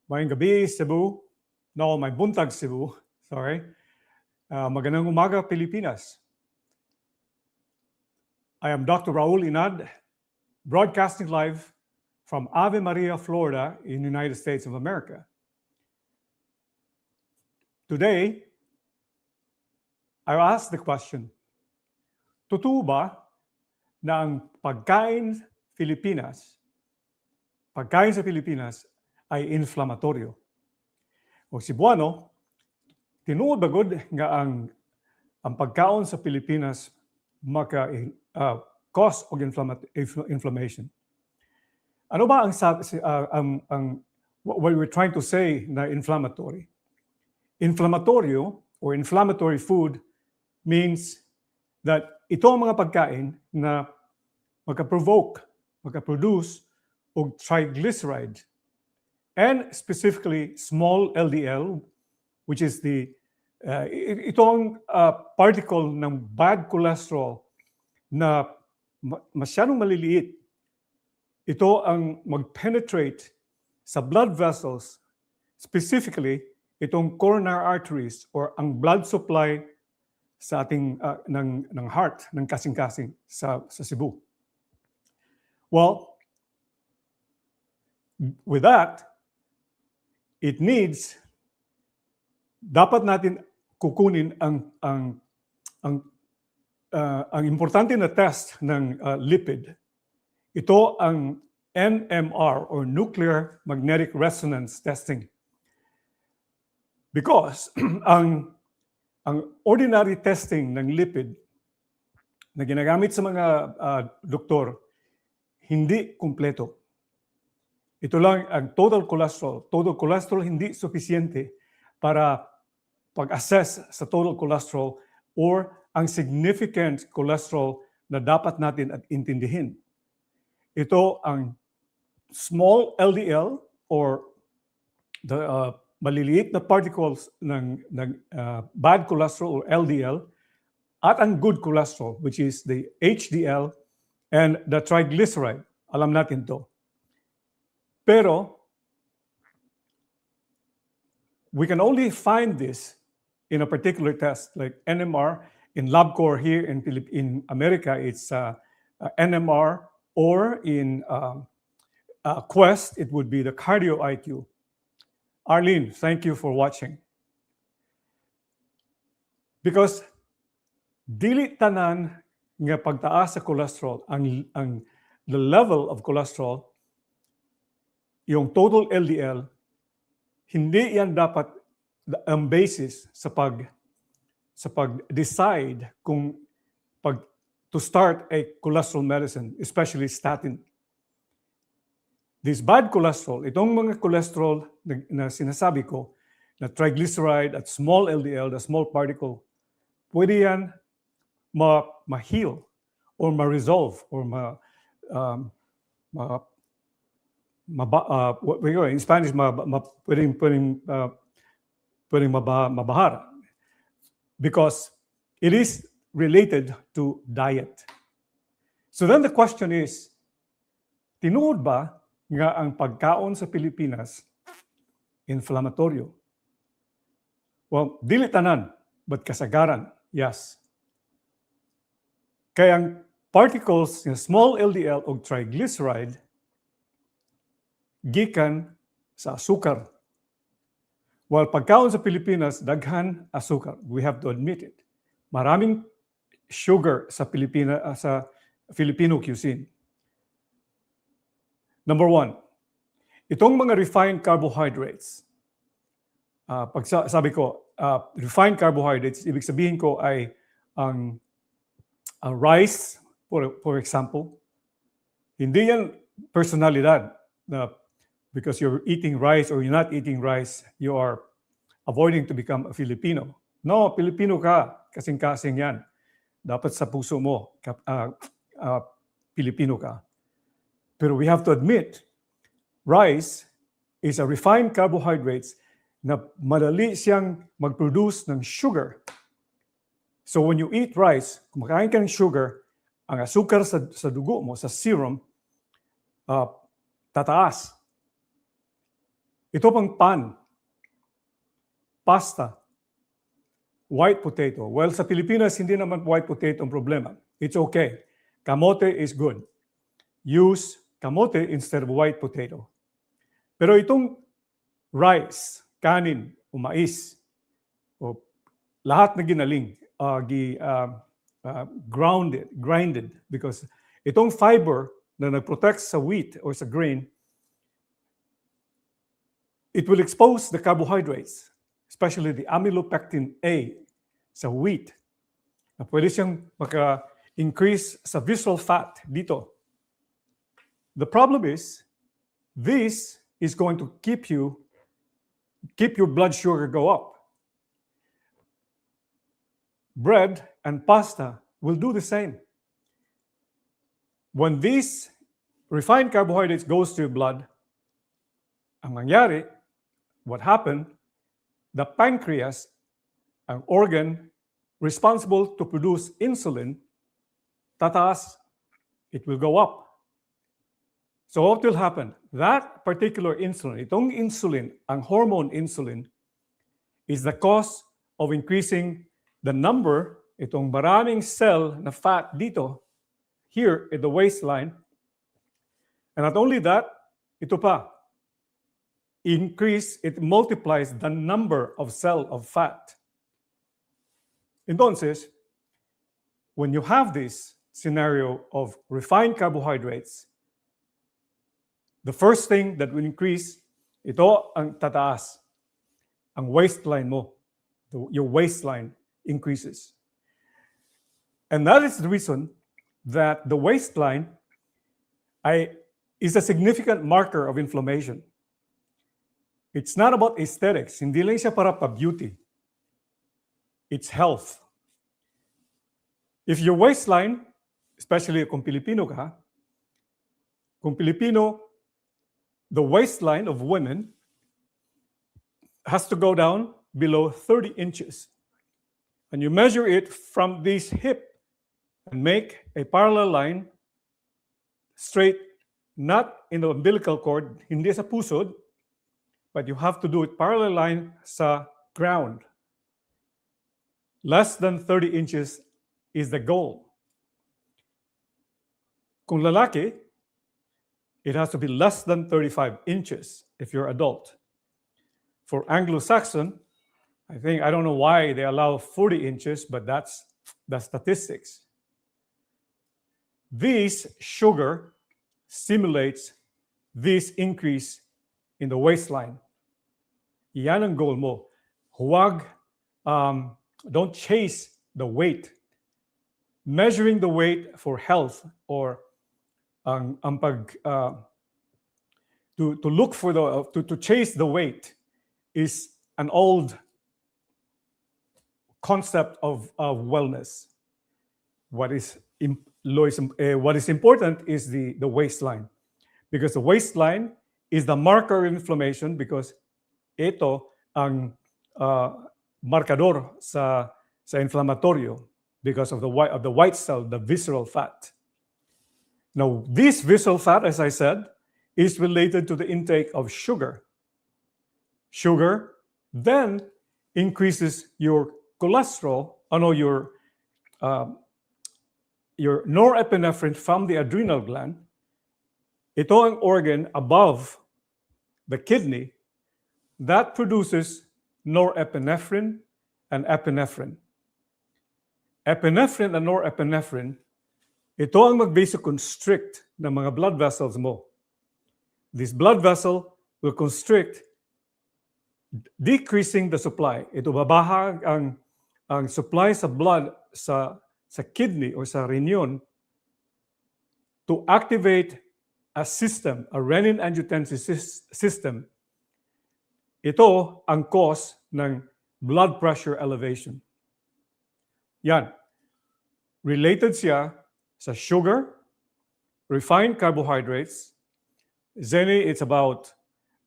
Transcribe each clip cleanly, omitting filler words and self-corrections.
Mayang gabi, Cebu. No, may buntag, Cebu. Sorry. Magandang umaga, Pilipinas. I am Dr. Raul Inad, broadcasting live from Ave Maria, Florida, in the United States of America. Today, I ask the question, totoo ba na ang pagkain sa Pilipinas ay inflamatoryo? O Cebuano, tinuod ba gud nga ang pagkaon sa Pilipinas maka cause of inflammation? Ano ba what we're trying to say na inflammatory? Inflammatoryo or inflammatory food means that ito ang mga pagkain na maka-produce og triglyceride and specifically small LDL, which is itong particle ng bad cholesterol na masyadong maliliit. Ito ang mag-penetrate sa blood vessels, specifically itong coronary arteries or ang blood supply sa ating ng heart, ng kasing-kasing sa Cebu. Well, with that, it needs, dapat natin kukunin ang importante na test ng lipid. Ito ang NMR or Nuclear Magnetic Resonance Testing. Because ang ordinary testing ng lipid na ginagamit sa mga doktor, hindi kumpleto. Ito lang ang total cholesterol. Total cholesterol hindi sufisyente para pag-assess sa total cholesterol or ang significant cholesterol na dapat natin at intindihin. Ito ang small LDL or the maliliit na particles ng bad cholesterol or LDL at ang good cholesterol, which is the HDL and the triglyceride. Alam natin to. Pero we can only find this in a particular test like NMR. In LabCorp here in America, it's NMR, or in Quest, it would be the cardio IQ. Arlene, thank you for watching. Because dili tanan nga pagtaas sa cholesterol, the level of cholesterol, yung total LDL, hindi yan dapat ang basis sa pag-decide kung to start a cholesterol medicine, especially statin. This bad cholesterol, itong mga cholesterol na sinasabi ko, na triglyceride at small LDL, the small particle, pwede yan ma-heal or ma-resolve or in Spanish, pwedeng mabahar. Because it is related to diet. So then the question is, tinuod ba nga ang pagkaon sa Pilipinas inflammatoryo? Well, dili tanan, but kasagaran, yes. Kaya ang particles ng small LDL o triglyceride gikan sa asukar. While pagkaon sa Pilipinas, daghan asukar. We have to admit it. Maraming sugar sa Filipino cuisine. Number one, itong mga refined carbohydrates. Sabi ko, refined carbohydrates, ibig sabihin ko ay ang rice, for example, hindi yan personalidad na because you're eating rice or you're not eating rice, you are avoiding to become a Filipino. No, Filipino ka, kasing-kasing yan. Dapat sa puso mo, Filipino ka. Pero we have to admit, rice is a refined carbohydrates na madali siyang mag-produce ng sugar. So when you eat rice, kumakain ka ng sugar, ang asukar sa dugo mo, sa serum, tataas. Ito pang pan, pasta, white potato. Well, sa Pilipinas, hindi naman white potato ang problema. It's okay. Kamote is good. Use kamote instead of white potato. Pero itong rice, kanin, o mais, o lahat na ginaling, grinded, because itong fiber na nag-protect sa wheat or sa grain, it will expose the carbohydrates, especially the amylopectin A sa wheat, na pwede siyang maka-increase sa visceral fat dito. The problem is, this is going to keep your blood sugar go up. Bread and pasta will do the same. When these refined carbohydrates goes to your blood, ang mangyari, what happened, the pancreas, ang organ responsible to produce insulin, tataas, it will go up. So what will happen? That particular insulin, itong insulin, ang hormone insulin, is the cause of increasing the number, itong maraming cell na fat dito, here at the waistline. And not only that, ito pa, it multiplies the number of cell of fat. Entonces, when you have this scenario of refined carbohydrates, the first thing that will increase, ito ang tataas, ang waistline mo. Your waistline increases. And that is the reason that the waistline is a significant marker of inflammation. It's not about aesthetics. Hindi lang siya para pa-beauty. It's health. If your waistline, especially kung Pilipino ka, kung Pilipino, the waistline of women has to go down below 30 inches. And you measure it from this hip and make a parallel line straight, not in the umbilical cord, hindi sa pusod, but you have to do it parallel line sa ground. Less than 30 inches is the goal. Kung lalaki, it has to be less than 35 inches if you're adult. For Anglo-Saxon, I don't know why they allow 40 inches, but that's the statistics. This sugar stimulates this increase in the waistline. Yan ang goal mo. Huwag, don't chase the weight. Measuring the weight for health or to look for to chase the weight is an old concept of wellness. What is important is the waistline, because the waistline is the marker of inflammation, because ito ang markador sa inflammatorio, because of the white cell, the visceral fat. Now, this visceral fat, as I said, is related to the intake of sugar. Sugar then increases your cholesterol, your norepinephrine from the adrenal gland. Ito ang organ above the kidney that produces norepinephrine and epinephrine. Epinephrine and norepinephrine, ito ang mag-vasoconstrict ng mga blood vessels mo. This blood vessel will constrict, decreasing the supply. Ito babahag ang supply sa blood sa kidney or sa renin to activate a system, a renin-angiotensin system. Ito ang cause ng blood pressure elevation. Yan. Related siya sa sugar, refined carbohydrates. Zeni, it's about,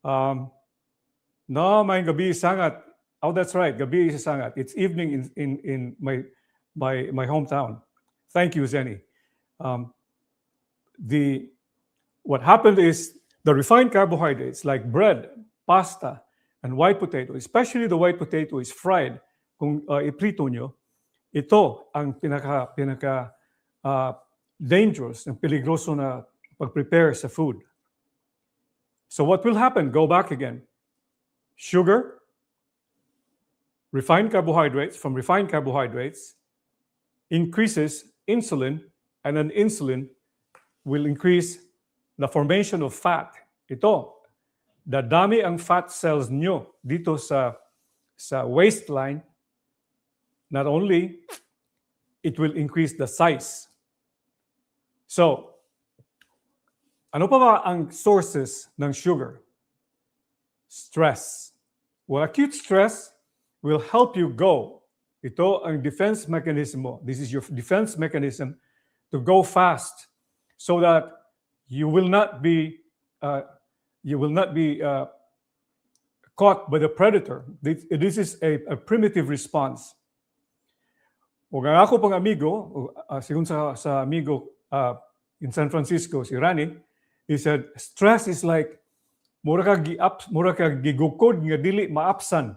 no, may gabi sangat. Oh, that's right, gabi sangat. It's evening in my hometown. Thank you, Zeni. What happened is the refined carbohydrates like bread, pasta, and white potato, especially the white potato is fried, kung iprito nyo, ito ang pinaka dangerous, ang peligroso na pag-prepare sa food. So what will happen? Go back again. Sugar, refined carbohydrates, from refined carbohydrates, increases insulin, and then insulin will increase the formation of fat. Ito, dadami ang fat cells nyo dito sa waistline. Not only, it will increase the size. So, ano pa ba ang sources ng sugar? Stress. Well, acute stress will help you go. Ito ang defense mechanism mo. This is your defense mechanism to go fast so that you will not be caught by the predator. This is a primitive response. O ang ako pang amigo, sigun sa amigo in San Francisco, si Rani, he said, stress is like, mura ka gigukod nga dili maapsan.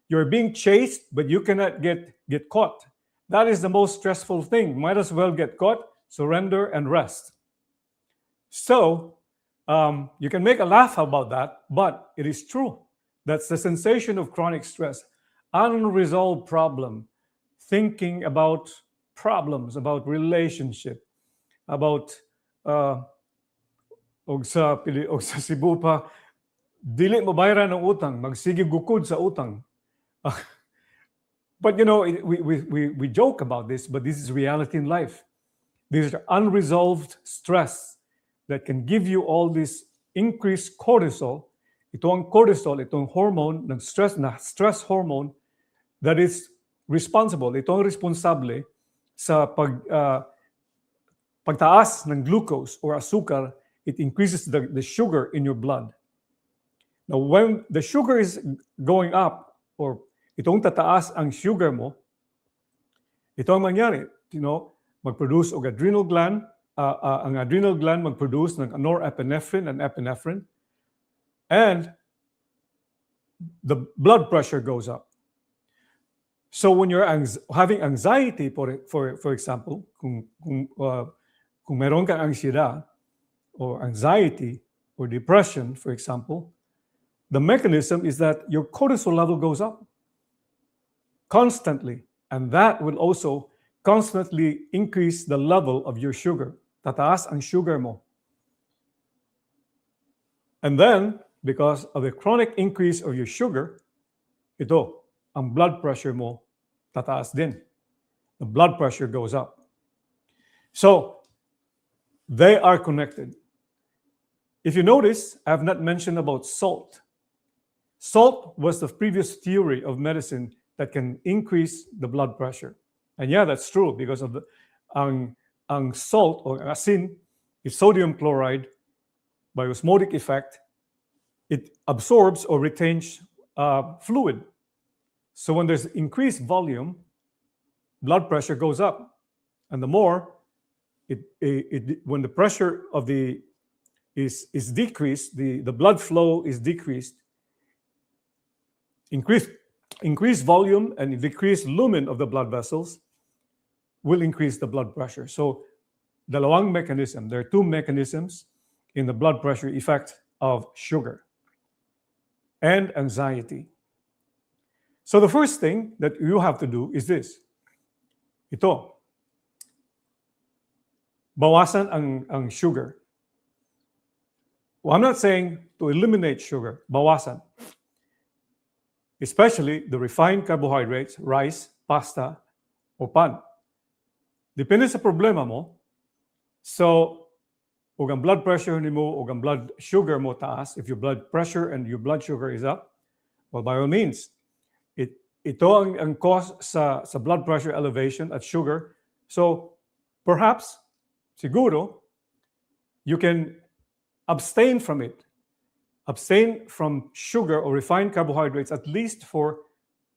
You're being chased, but you cannot get caught. That is the most stressful thing. Might as well get caught, surrender, and rest. So, you can make a laugh about that, but it is true. That's the sensation of chronic stress. Unresolved problem. Thinking about problems, about relationship, about og sa Cebu pa, dili mabayaran ng utang, magsige gukod sa utang. But you know, we joke about this, but this is reality in life. These are unresolved stress that can give you all this increased cortisol. Ito ang cortisol, itong hormone ng stress hormone that is responsible. Ito ang responsable sa pagtaas ng glucose or asukar. It increases the sugar in your blood. Now, when the sugar is going up, or itong tataas ang sugar mo, ito ang mangyari. You know, mag-produce og adrenal gland, ang adrenal gland mag-produce ng norepinephrine and epinephrine, and the blood pressure goes up. So when you're having anxiety, for example, kung meron kang ansiedad or anxiety or depression, for example, the mechanism is that your cortisol level goes up constantly, and that will also constantly increase the level of your sugar. Tataas ang sugar mo. And then, because of the chronic increase of your sugar, ito, ang blood pressure mo tataas din. The blood pressure goes up. So, they are connected. If you notice, I have not mentioned about salt. Salt was the previous theory of medicine that can increase the blood pressure. And yeah, that's true because of ang salt or asin is sodium chloride. By osmotic effect, it absorbs or retains fluid. So when there's increased volume, blood pressure goes up. And the more, when the pressure of is decreased, the blood flow is decreased, increased volume and decreased lumen of the blood vessels will increase the blood pressure. So dalawang mechanism. There are two mechanisms in the blood pressure effect of sugar and anxiety. So the first thing that you have to do is this. Ito. Bawasan ang sugar. Well, I'm not saying to eliminate sugar. Bawasan. Especially the refined carbohydrates, rice, pasta, o pan. Depende sa problema mo. So, ug ang blood pressure nimo, ug ang blood sugar mo taas, if your blood pressure and your blood sugar is up, well, by all means, ito ang cause sa blood pressure elevation at sugar. So, perhaps, siguro, you can abstain from it. Abstain from sugar or refined carbohydrates at least for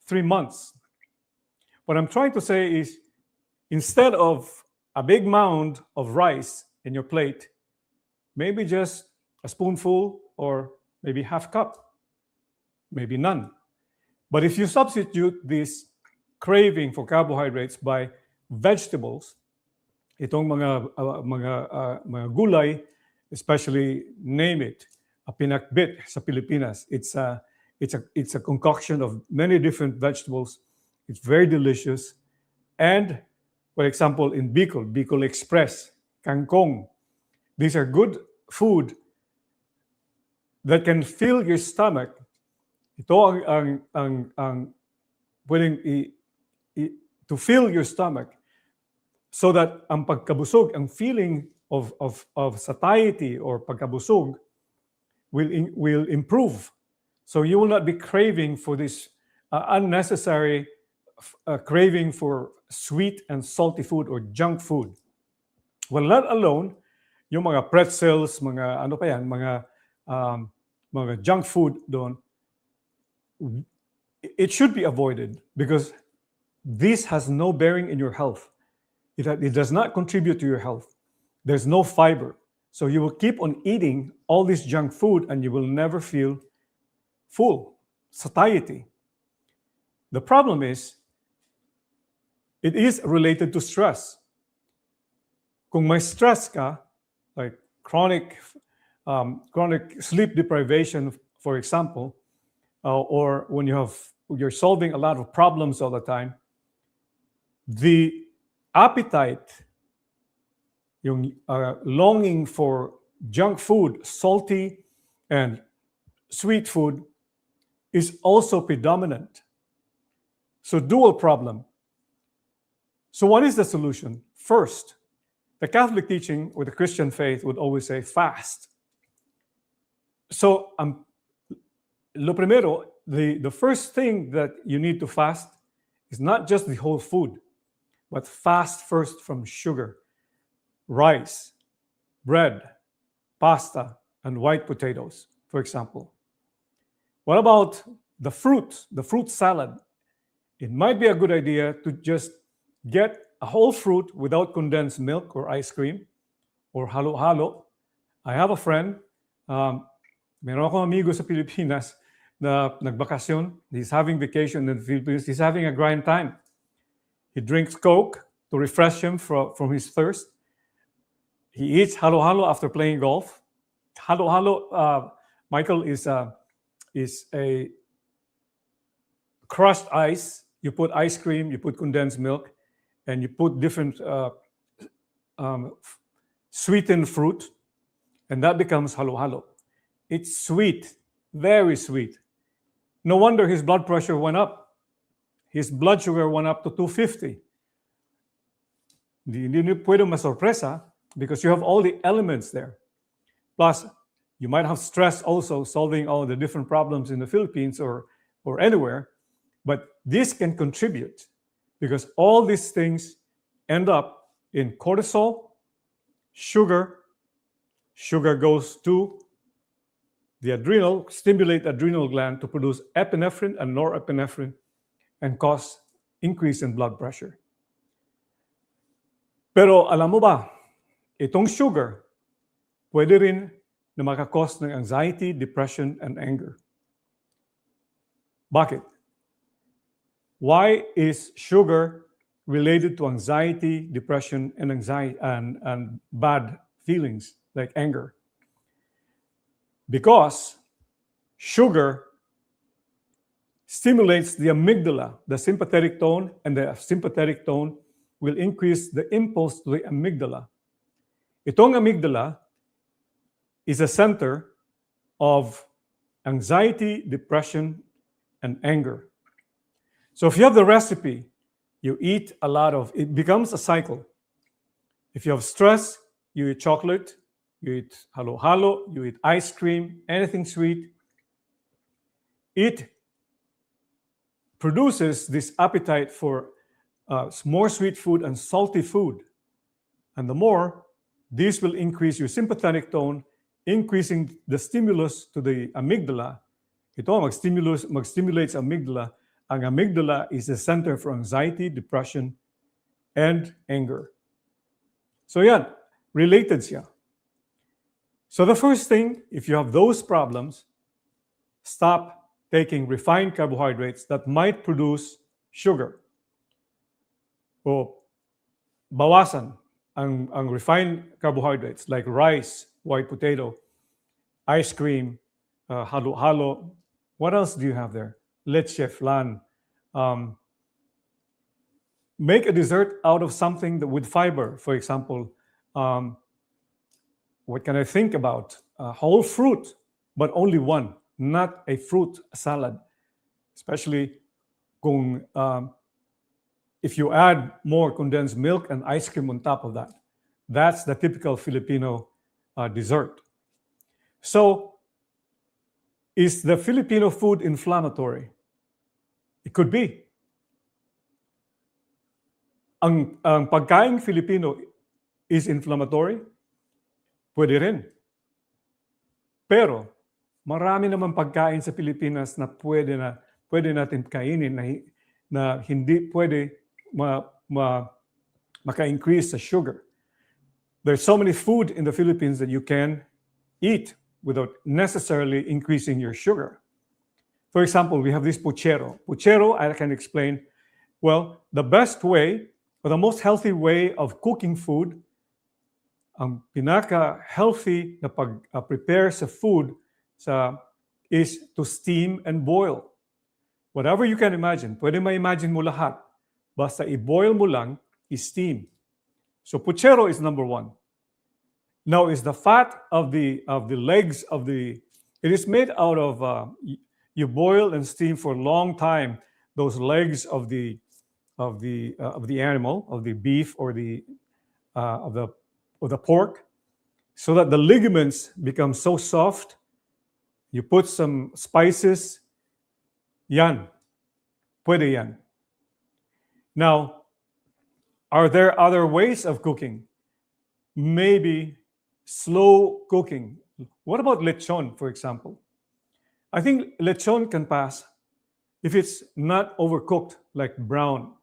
3 months. What I'm trying to say is, instead of a big mound of rice in your plate, maybe just a spoonful or maybe half cup. maybe none. But if you substitute this craving for carbohydrates by vegetables, itong mga gulay, especially name it, a pinakbit sa Pilipinas. It's a concoction of many different vegetables. It's very delicious. And for example, in Bicol Express, kangkong, these are good food that can fill your stomach. Ito ang pwedeng to fill your stomach so that ang pagkabusog, ang feeling of satiety or pagkabusog will improve. So you will not be craving for this unnecessary craving for sweet and salty food or junk food. Well, not alone, yung mga pretzels, mga ano pa yan, mga junk food doon, it should be avoided because this has no bearing in your health. It does not contribute to your health. There's no fiber. So you will keep on eating all this junk food and you will never feel full, satiety. The problem is, it is related to stress. Kung may stress ka, like chronic sleep deprivation, for example, or when you're solving a lot of problems all the time, the appetite, yung longing for junk food, salty and sweet food, is also predominant. So dual problem. So what is the solution? First, the Catholic teaching or the Christian faith would always say fast. So lo primero, the first thing that you need to fast is not just the whole food, but fast first from sugar, rice, bread, pasta, and white potatoes, for example. What about the fruit salad? It might be a good idea to just get a whole fruit without condensed milk or ice cream or halo-halo. I have a friend, meron akong amigo sa Pilipinas na nagbakasyon. He's having vacation in the Philippines. He's having a grand time. He drinks Coke to refresh him from his thirst. He eats halo-halo after playing golf. Halo-halo, Michael, is a crushed ice. You put ice cream, you put condensed milk, and you put different sweetened fruit, and that becomes halo-halo. It's sweet, very sweet. No wonder his blood pressure went up. His blood sugar went up to 250. Hindi pwede masorpresa because you have all the elements there. Plus, you might have stress also solving all the different problems in the Philippines or anywhere, but this can contribute because all these things end up in cortisol, sugar. Sugar goes to the adrenal, stimulate adrenal gland to produce epinephrine and norepinephrine and cause increase in blood pressure. Pero alam mo ba, itong sugar, pwede rin na makakause ng anxiety, depression, and anger. Bakit? Why is sugar related to anxiety, depression, and bad feelings like anger? Because sugar stimulates the amygdala, the sympathetic tone, and the sympathetic tone will increase the impulse to the amygdala. Itong amygdala is a center of anxiety, depression, and anger. So if you have the recipe, you eat a lot of, it becomes a cycle. If you have stress, you eat chocolate, you eat halo-halo, you eat ice cream, anything sweet. It produces this appetite for more sweet food and salty food. And the more, this will increase your sympathetic tone, increasing the stimulus to the amygdala. Ito mag-stimulate sa amygdala. Ang amygdala is the center for anxiety, depression, and anger. So yan, related siya. So the first thing, if you have those problems, stop taking refined carbohydrates that might produce sugar. O bawasan ang refined carbohydrates like rice, white potato, ice cream, halo-halo. What else do you have there? Leche flan. Um, make a dessert out of something that with fiber. For example, um, what can I think about? Whole fruit, but only one, not a fruit salad. Especially kung if you add more condensed milk and ice cream on top of that. That's the typical Filipino dessert. So, is the Filipino food inflammatory? It could be. Ang pagkain Filipino is inflammatory? Pwede rin. Pero, marami naman pagkain sa Pilipinas na pwede natin kainin na hindi pwede maka-increase sa sugar. There's so many food in the Philippines that you can eat without necessarily increasing your sugar. For example, we have this puchero. Puchero, I can explain. Well, the best way or the most healthy way of cooking food, ang pinaka-healthy na pag-prepare sa food is to steam and boil. Whatever you can imagine. Pwede ma-imagine mo lahat. Basta i-boil mo lang, i-steam. So puchero is number one. Now, is the fat of the legs of the, it is made out of, you boil and steam for a long time those legs of the animal, of the beef or of the pork, so that the ligaments become so soft. You put some spices. Yan, pwede yan. Now, are there other ways of cooking? Maybe slow cooking. What about lechon, for example? I think lechon can pass if it's not overcooked, like brown.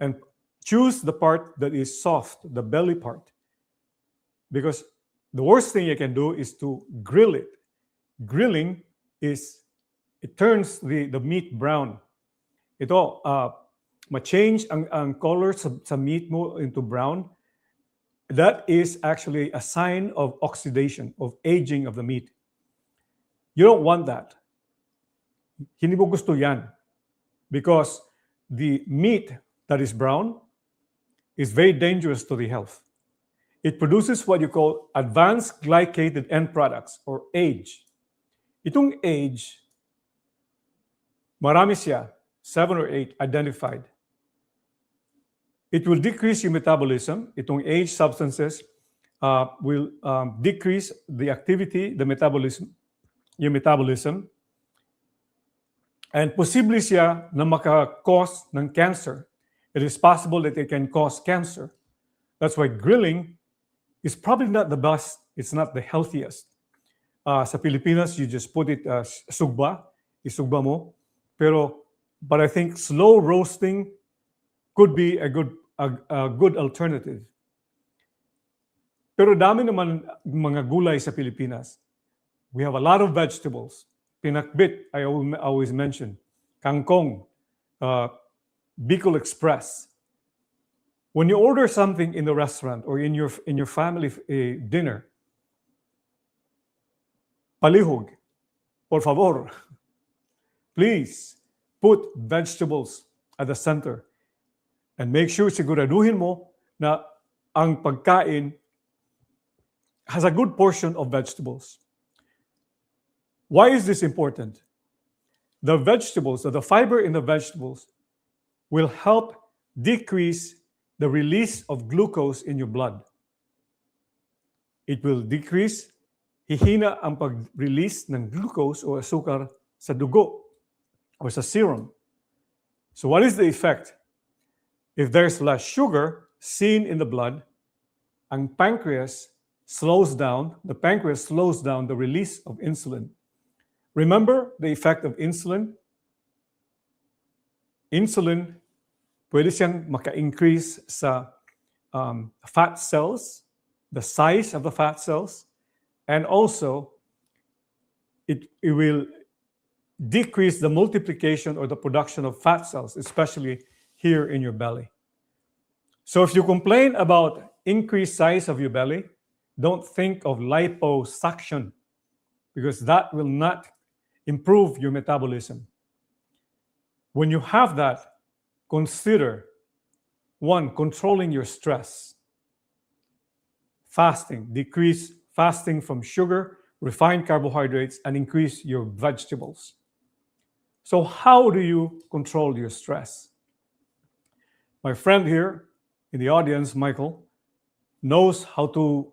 And choose the part that is soft, the belly part. Because the worst thing you can do is to grill it. Grilling it turns the meat brown. Ito, ma-change ang color sa meat mo into brown. That is actually a sign of oxidation, of aging of the meat. You don't want that. Hindi mo gusto yan. Because the meat that is brown is very dangerous to the health. It produces what you call advanced glycated end products, or AGE. Itong AGE, marami siya, 7 or 8 identified. It will decrease your metabolism. Itong AGE substances will decrease the activity, your metabolism. And posible siya na maka-cause ng cancer. It is possible that it can cause cancer. That's why grilling is probably not the best. It's not the healthiest. Sa Pilipinas, you just put it isugba mo. But I think slow roasting could be a good alternative. Pero dami naman mga gulay sa Pilipinas. We have a lot of vegetables. Pinakbit, I always mention. Kangkong, Bicol Express. When you order something in the restaurant or in your family dinner, palihog, por favor, please put vegetables at the center. And make sure siguraduhin mo na ang pagkain has a good portion of vegetables. Why is this important? The vegetables, or the fiber in the vegetables, will help decrease the release of glucose in your blood. It will decrease, hihina ang pag-release ng glucose o asukar sa dugo or sa serum. So what is the effect? If there's less sugar seen in the blood, ang pancreas slows down the release of insulin. Remember the effect of insulin? Insulin, pwede siyang maka-increase sa fat cells, the size of the fat cells, and also it will decrease the multiplication or the production of fat cells, especially here in your belly. So if you complain about increased size of your belly, don't think of liposuction, because that will not improve your metabolism. When you have that, consider one, controlling your stress. Fasting, decrease fasting from sugar, refined carbohydrates, and increase your vegetables. So how do you control your stress? My friend here in the audience, Michael, knows how to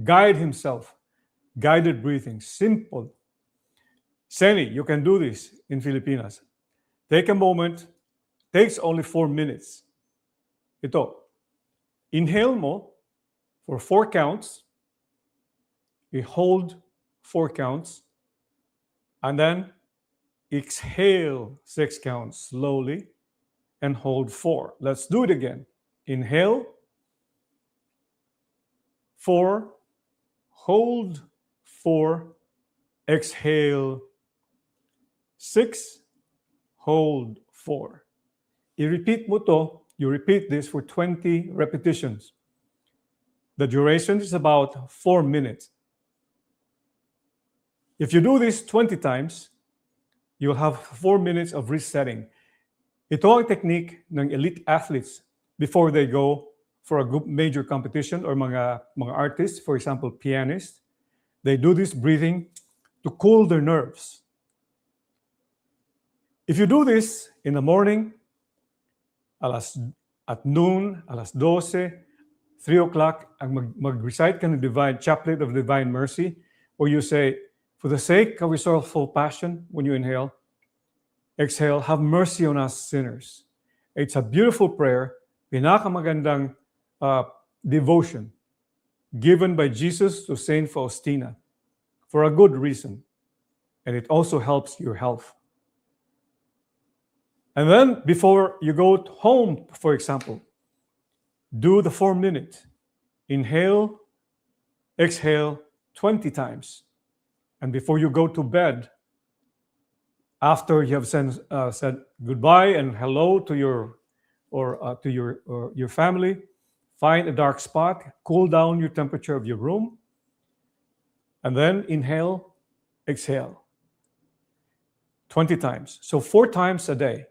guide himself. Guided breathing, simple. Seni, you can do this in Pilipinas. Take a moment, takes only 4 minutes. Ito, inhale mo for 4 counts, you hold 4 counts, and then exhale 6 counts slowly and hold 4. Let's do it again. Inhale, 4, hold 4, exhale 6, hold 4. I-repeat mo to, you repeat this for 20 repetitions. The duration is about 4 minutes. If you do this 20 times, you'll have 4 minutes of resetting. Ito ang technique ng elite athletes before they go for a major competition, or mga artists, for example, pianists. They do this breathing to cool their nerves. If you do this in the morning, at noon, alas 12, 3 o'clock, ang mag-recite ka ng chaplet of divine mercy, or you say, for the sake of resourceful passion, when you inhale, exhale, have mercy on us sinners. It's a beautiful prayer, pinakamagandang devotion given by Jesus to Saint Faustina for a good reason. And it also helps your health. And then before you go home, for example, do the 4 minute. Inhale, exhale 20 times. And before you go to bed, after you have said goodbye and hello to your family, find a dark spot, cool down your temperature of your room, and then inhale, exhale 20 times. So 4 times a day.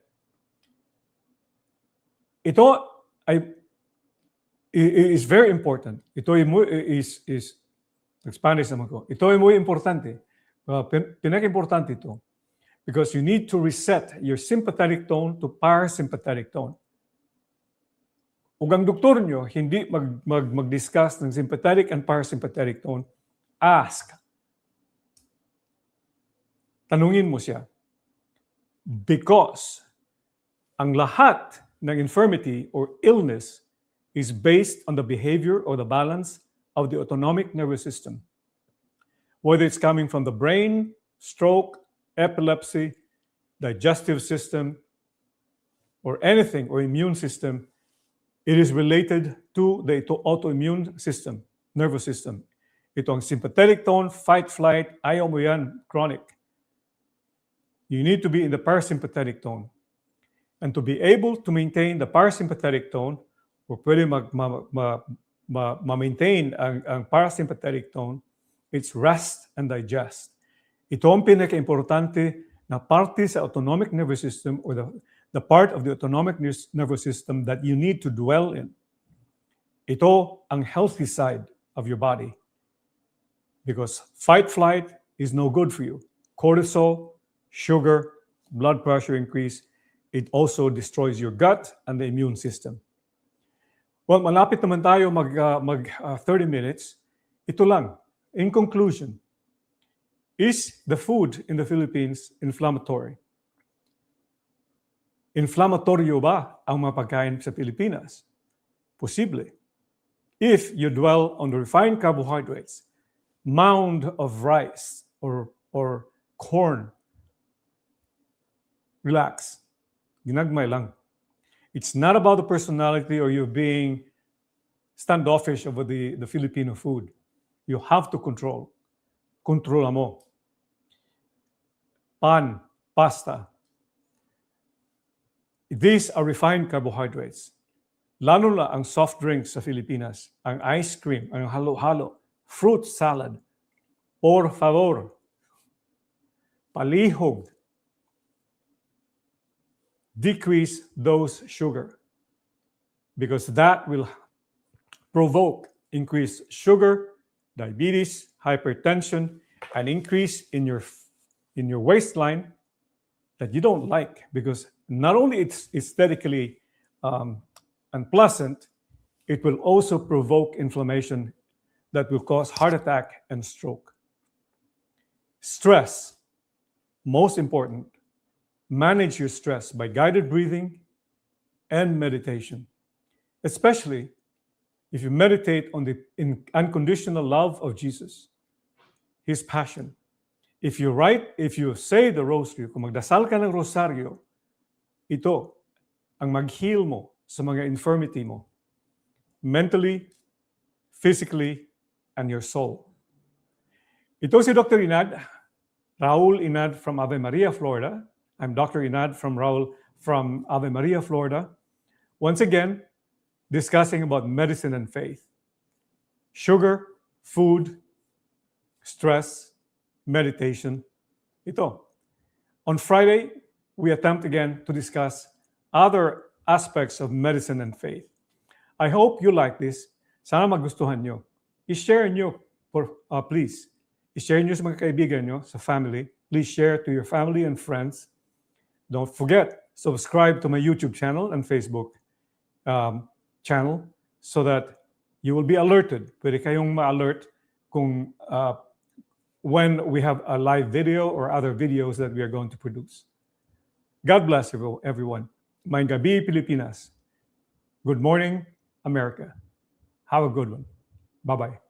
Ito is very important. Ito is Spanish naman ko. Ito ay muy importante. Pinaka-importante ito. Because you need to reset your sympathetic tone to parasympathetic tone. Kung ang doktor nyo hindi mag-discuss ng sympathetic and parasympathetic tone, ask. Tanungin mo siya. Because ang lahat ng infirmity or illness is based on the behavior or the balance of the autonomic nervous system. Whether it's coming from the brain, stroke, epilepsy, digestive system, or anything, or immune system, it is related to the autoimmune system, nervous system. Ito ang sympathetic tone, fight, flight, ayaw mo yan, chronic. You need to be in the parasympathetic tone. And to be able to maintain the parasympathetic tone, or pwede ma-maintain ang parasympathetic tone, it's rest and digest. Ito ang pinaka-importante na parte sa autonomic nervous system, or the part of the autonomic nervous system that you need to dwell in. Ito ang healthy side of your body. Because fight, flight is no good for you. Cortisol, sugar, blood pressure increase, it also destroys your gut and the immune system. Well, malapit naman tayo mag 30 minutes. Ito lang. In conclusion, is the food in the Philippines inflammatory? Inflammatoryo ba ang mga pagkain sa Pilipinas? Posible. If you dwell on the refined carbohydrates, mound of rice or corn, relax. Ginagmay lang. It's not about the personality or you being standoffish over the Filipino food. You have to control. Kontrola mo. pan, pasta. These are refined carbohydrates. Lalo na ang soft drinks sa Pilipinas, ang ice cream, ang halo-halo, fruit salad. Por favor, palihog, decrease those sugar because that will provoke increased sugar, diabetes, hypertension, an increase in your waistline that you don't like because not only it's aesthetically unpleasant, it will also provoke inflammation that will cause heart attack and stroke. Stress, most important, manage your stress by guided breathing and meditation, especially if you meditate on the unconditional love of Jesus, His passion. If you say the rosary, kung magdasal ka ng rosaryo, ito ang mag-heal mo sa mga infirmity mo, mentally, physically, and your soul. Ito si Dr. Inad, Raul Inad from Ave Maria, Florida. I'm Dr. Inad from Ave Maria, Florida. Once again, discussing about medicine and faith. Sugar, food, stress, meditation. Ito. On Friday, we attempt again to discuss other aspects of medicine and faith. I hope you like this. Sana magustuhan nyo. I-share nyo, please. I-share nyo sa mga kaibigan nyo, sa family. Please share to your family and friends. Don't forget, subscribe to my YouTube channel and Facebook channel so that you will be alerted. Pwede kayong ma-alert kung when we have a live video or other videos that we are going to produce. God bless everyone. Maayong gabi, Pilipinas. Good morning, America. Have a good one. Bye-bye.